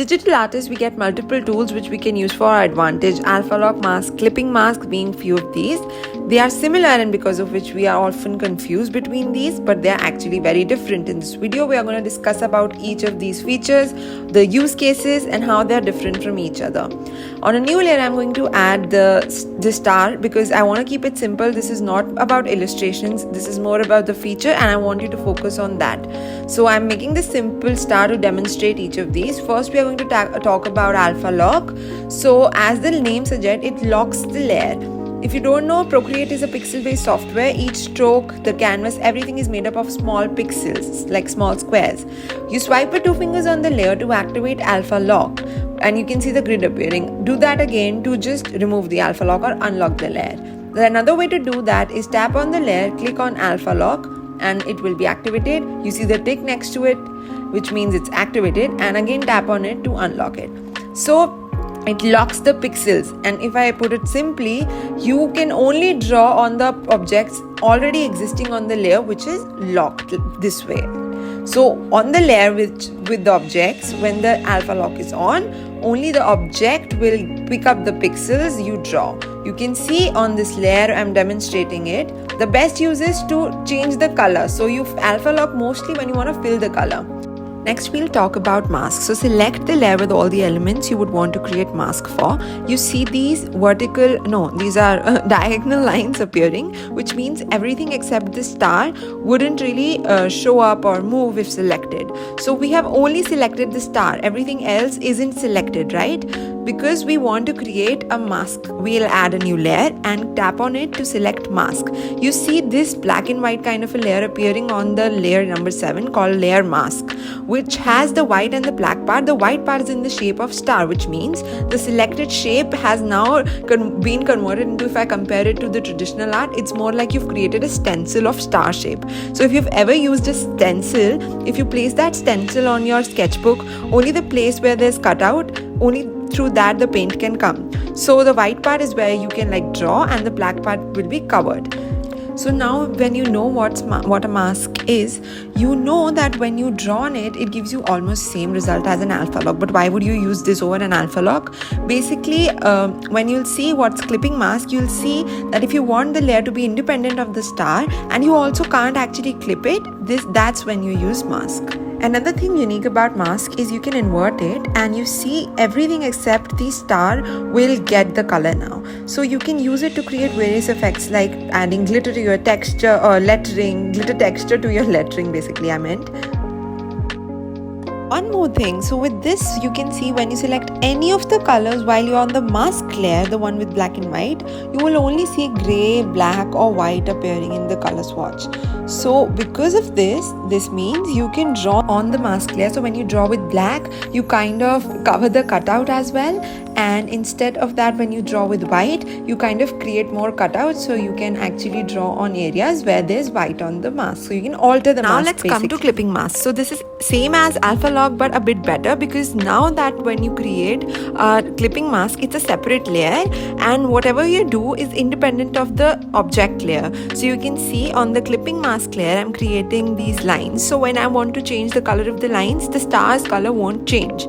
digital artists, we get multiple tools which we can use for our advantage. Alpha lock mask, clipping mask being few of these. They are similar, and because of which we are often confused between these, but they are actually very different. In this video, we are going to discuss about each of these features, the use cases, and how they are different from each other. On a new layer, I'm going to add the star because I want to keep it simple. This is not about illustrations. This is more about the feature, and I want you to focus on that. So I'm making this simple star to demonstrate each of these. First, we are going to talk about alpha lock. So as the name suggests, it locks the layer. If you don't know, Procreate is a pixel-based software. Each stroke, the canvas, everything is made up of small pixels, like small squares. You swipe with 2 fingers on the layer to activate alpha lock, and you can see the grid appearing. Do that again to just remove the alpha lock or unlock the layer. Another way to do that is tap on the layer, click on alpha lock, and it will be activated. You see the tick next to it, which means it's activated, and again tap on it to unlock it. So it locks the pixels, and if I put it simply, you can only draw on the objects already existing on the layer, which is locked this way. So on the layer with the objects, when the alpha lock is on, only the object will pick up the pixels you draw. You can see on this layer, I'm demonstrating it. The best use is to change the color. So you alpha lock mostly when you want to fill the color. Next, we'll talk about masks. So select the layer with all the elements you would want to create mask for. You see these these are diagonal lines appearing, which means everything except the star wouldn't really show up or move if selected. So we have only selected the star. Everything else isn't selected, right? Because we want to create a mask, we'll add a new layer and tap on it to select mask. You see this black and white kind of a layer appearing on the layer number 7 called layer mask, which has the white and the black part. The white part is in the shape of star, which means the selected shape has now been converted into, if I compare it to the traditional art, it's more like you've created a stencil of star shape. So if you've ever used a stencil, if you place that stencil on your sketchbook, only the place where there's cutout, only through that the paint can come. So the white part is where you can draw, and the black part will be covered. So now when you know what a mask is, you know that when you draw on it, it gives you almost same result as an alpha lock. But why would you use this over an alpha lock? Basically, when you'll see what's clipping mask, you'll see that if you want the layer to be independent of the star and you also can't actually clip it, that's when you use mask. Another thing unique about mask is you can invert it, and you see everything except the star will get the color now. So you can use it to create various effects like adding glitter to your texture or lettering, glitter texture to your lettering basically I meant. One more thing, so with this you can see when you select any of the colors while you're on the mask layer, the one with black and white, you will only see grey, black or white appearing in the color swatch. So because of this means you can draw on the mask layer. So when you draw with black, you kind of cover the cutout as well, and instead of that, when you draw with white, you kind of create more cutouts, so you can actually draw on areas where there's white on the mask. So you can alter the mask. Now let's come to clipping mask. So this is same as alpha lock but a bit better, because now that when you create a clipping mask, it's a separate layer, and whatever you do is independent of the object layer. So you can see on the clipping mask layer, I'm creating these lines. So when I want to change the color of the lines, the star's color won't change.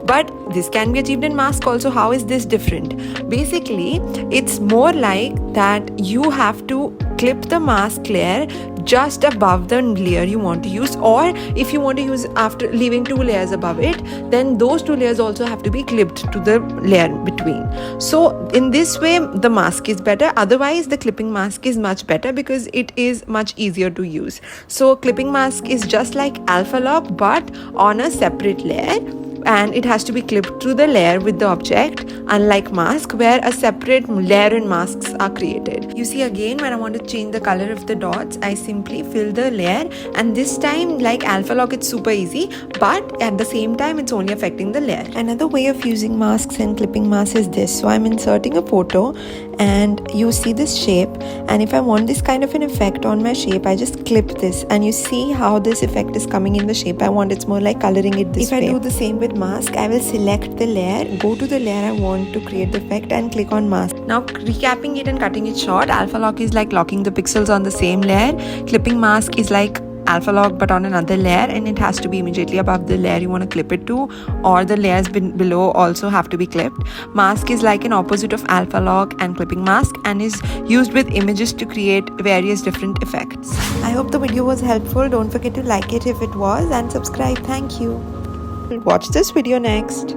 But this can be achieved in mask also. How is this different? Basically, it's more like that you have to clip the mask layer just above the layer you want to use, or if you want to use after leaving 2 layers above it, then those 2 layers also have to be clipped to the layer between. So in this way the mask is better. Otherwise the clipping mask is much better because it is much easier to use. So clipping mask is just like alpha lock but on a separate layer, and it has to be clipped to the layer with the object, unlike mask where a separate layer and masks are created. You see again, when I want to change the color of the dots, I simply fill the layer, and this time, like alpha lock, it's super easy, but at the same time it's only affecting the layer. Another way of using masks and clipping masks is this. So I'm inserting a photo and you see this shape, and if I want this kind of an effect on my shape, I just clip this, and you see how this effect is coming in the shape I want. It's more like coloring it this way. If I do the same with mask, I will select the layer, go to the layer I want to create the effect and click on mask. Now recapping it and cutting it short, alpha lock is like locking the pixels on the same layer, clipping mask is like alpha lock but on another layer, and it has to be immediately above the layer you want to clip it to, or the layers below also have to be clipped. Mask is like an opposite of alpha lock and clipping mask and is used with images to create various different effects. I hope the video was helpful. Don't forget to like it if it was and subscribe. Thank you. Watch this video next.